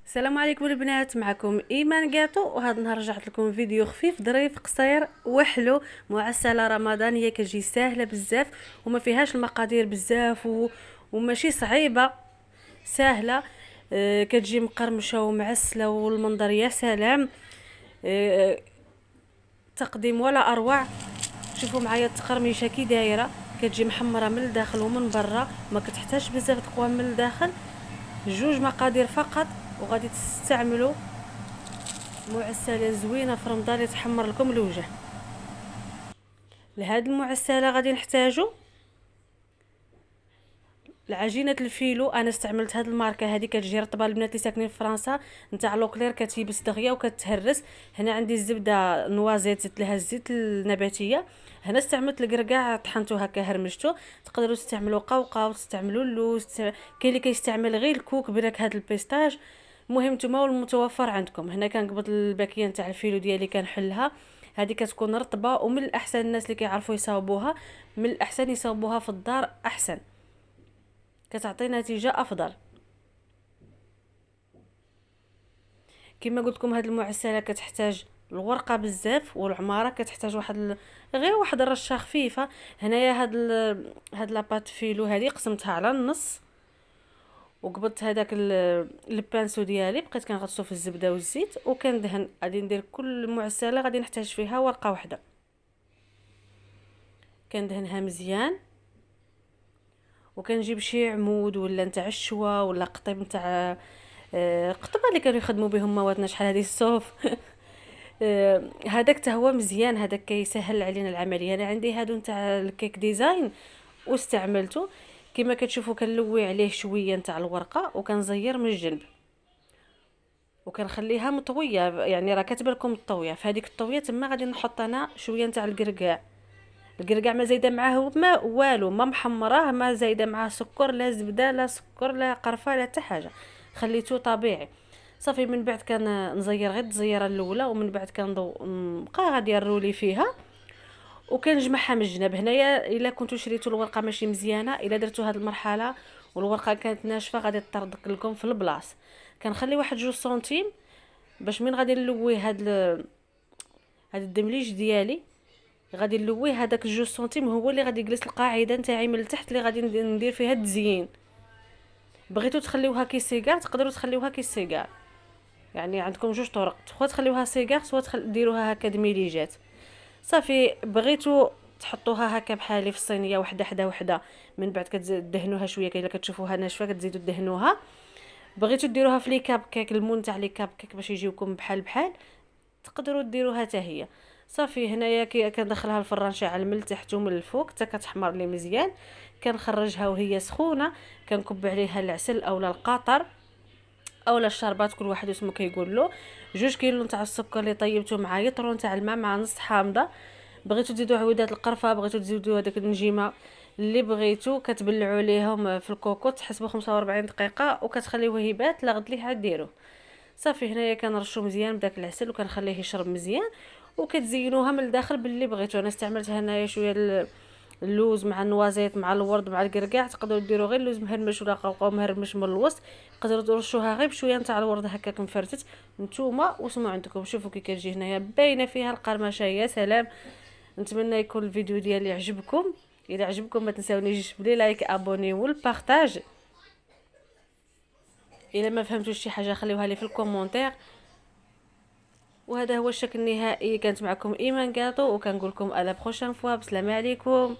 السلام عليكم البنات، معكم ايمان قاطو. وهذا النهار رجعت لكم فيديو خفيف ظريف قصير وحلو، معسله رمضانيه كتجي سهله بزاف وما فيهاش المقادير بزاف وماشي صعيبه، سهله. كتجي مقرمشه ومعسله والمنظر يا سلام. آه تقديم ولا اروع. شوفوا معايا التقرميشه كي دايره، كتجي محمره من الداخل ومن برا، ما كتحتاجش بزاف تقوى من الداخل. جوج مقادير فقط وغادي تستعملوا معسله زوينه في رمضان يتحمر لكم الوجه. لهاد المعسله غادي نحتاجو العجينه الفيلو. انا استعملت هاد الماركه هذه، كتجي رطبه. البنات اللي ساكنين في فرنسا نتاع لوكلير كتيبس دغيا وكتهرس. هنا عندي الزبده نوازيت، زدت لها الزيت النباتيه. هنا استعملت الكركاع طحنتو هكا هرمشتو. تقدروا تستعملوا قوقاو، تستعملوا اللوز، كاين اللي كيستعمل غير الكوك بنكهه البيستاج. المهم نتوما والمتوفر عندكم. هنا كنقبض الباكيه نتاع الفيلو ديالي كنحلها. هذه كتكون رطبه، ومن الاحسن الناس اللي كيعرفوا يصاوبوها من الاحسن يصاوبوها في الدار احسن، كتعطي نتيجه افضل. كما قلت لكم هاد المعسله كتحتاج الورقه بزاف، والعماره كتحتاج غير واحد الرشه خفيفه. هنايا هاد لاباط فيلو هذه قسمتها على النص، وقبضت هذاك البانسو ديالي، بقيت كنغطسو في الزبده والزيت وكندهن. غادي ندير كل معسله غادي نحتاج فيها ورقه واحده، كندهنها مزيان. وكنجيب شي عمود ولا نتاع الشوا ولا قطيب نتاع قطبه اللي كانوا يخدموا بهم مواتنا شحال هذه الصوف. هذاك حتى هو مزيان، هذاك كيسهل علينا العمليه. انا عندي هادو نتاع الكيك ديزاين واستعملته. كما كتشوفوا كنلوي عليه شويه نتاع الورقه وكنزير من الجنب وكنخليها مطويه، يعني راه كتبان لكم الطويه. في هذيك الطويه تما غادي نحط انا شويه نتاع الكركاع. الكركاع ما زايده معاه ما والو، ما محمراه، ما زايده معاه سكر، لا زبده لا سكر لا قرفه لا حتى حاجه، خليته طبيعي. صافي من بعد كان نزير غير التزييره الاولى، ومن بعد نبقى غادي نرولي فيها وكنجمعها من الجناب. هنايا الا كنتو شريتو الورقه ماشي مزيانه، الا درتو هاد المرحله والورقه كانت ناشفه غادي تطردق لكم في البلاص. كنخلي واحد 2 سنتيم باش من غادي نلوي هاد الدمليج ديالي. غادي نلويه هذاك 2 سنتيم هو اللي غادي يجلس القاعده نتاعي من التحت اللي غادي ندير فيها التزيين. بغيتو تخليوها كي سيجار تقدروا تخليوها كي سيجار، يعني عندكم 2 طرق، سواء تخليوها سيجار سواء ديروها هكا دميليجات. صافي بغيتو تحطوها هكا بحالي في الصينيه وحده حدا وحده، من بعد كتدهنوها شويه كاين الا كتشوفوها ناشفه كتزيدوا تدهنوها. بغيتو ديروها في لي كاب كيك، المون تاع لي كاب كيك باش يجيوكم بحال بحال، تقدروا ديروها حتى هي. صافي هنايا كندخلها الفران شاعل من التحت ومن الفوق حتى كتحمر لي مزيان. كنخرجها وهي سخونه، كنكب عليها العسل اولا القاطر اولا الشربات، كل واحد اسمه كيقول له. 2 كيلو تاع السكر اللي طيبته مع يطرون تاع الماء مع نص حامضه. بغيتو تزيدوا عودات القرفه، بغيتو تزيدوا هذاك النجيمه اللي بغيتو، كتبلعوا عليهم في الكوكوط تحسبوا 45 دقيقه وكتخليوه يبات لغد ليه عاد ديروه. صافي هنايا كنرشو مزيان بداك العسل وكنخليه يشرب مزيان، وكتزينوها من الداخل باللي بغيتو. انا استعملت هنايا شويه اللوز مع النوازيط مع الورد مع الكركاع. تقدروا ديروا غير اللوز مهرمش ولا قوقاو مهرمش من الوسط. تقدروا ترشوها غير بشويه نتاع الورد هكاك مفرتت. نتوما وسمعوا عندكم شوفوا كي كتجي هنايا باينه فيها القرمشه يا سلام. نتمنى يكون الفيديو ديالي عجبكم. اذا عجبكم ما تنساونيش بلي لايك ابوني والبارطاج. الا ما فهمتوش شي حاجه خليوها لي في الكومونتير. وهذا هو الشكل النهائي. كانت معكم ايمان كاطو وكنقول لكم على بروشين فوا. بسلام عليكم.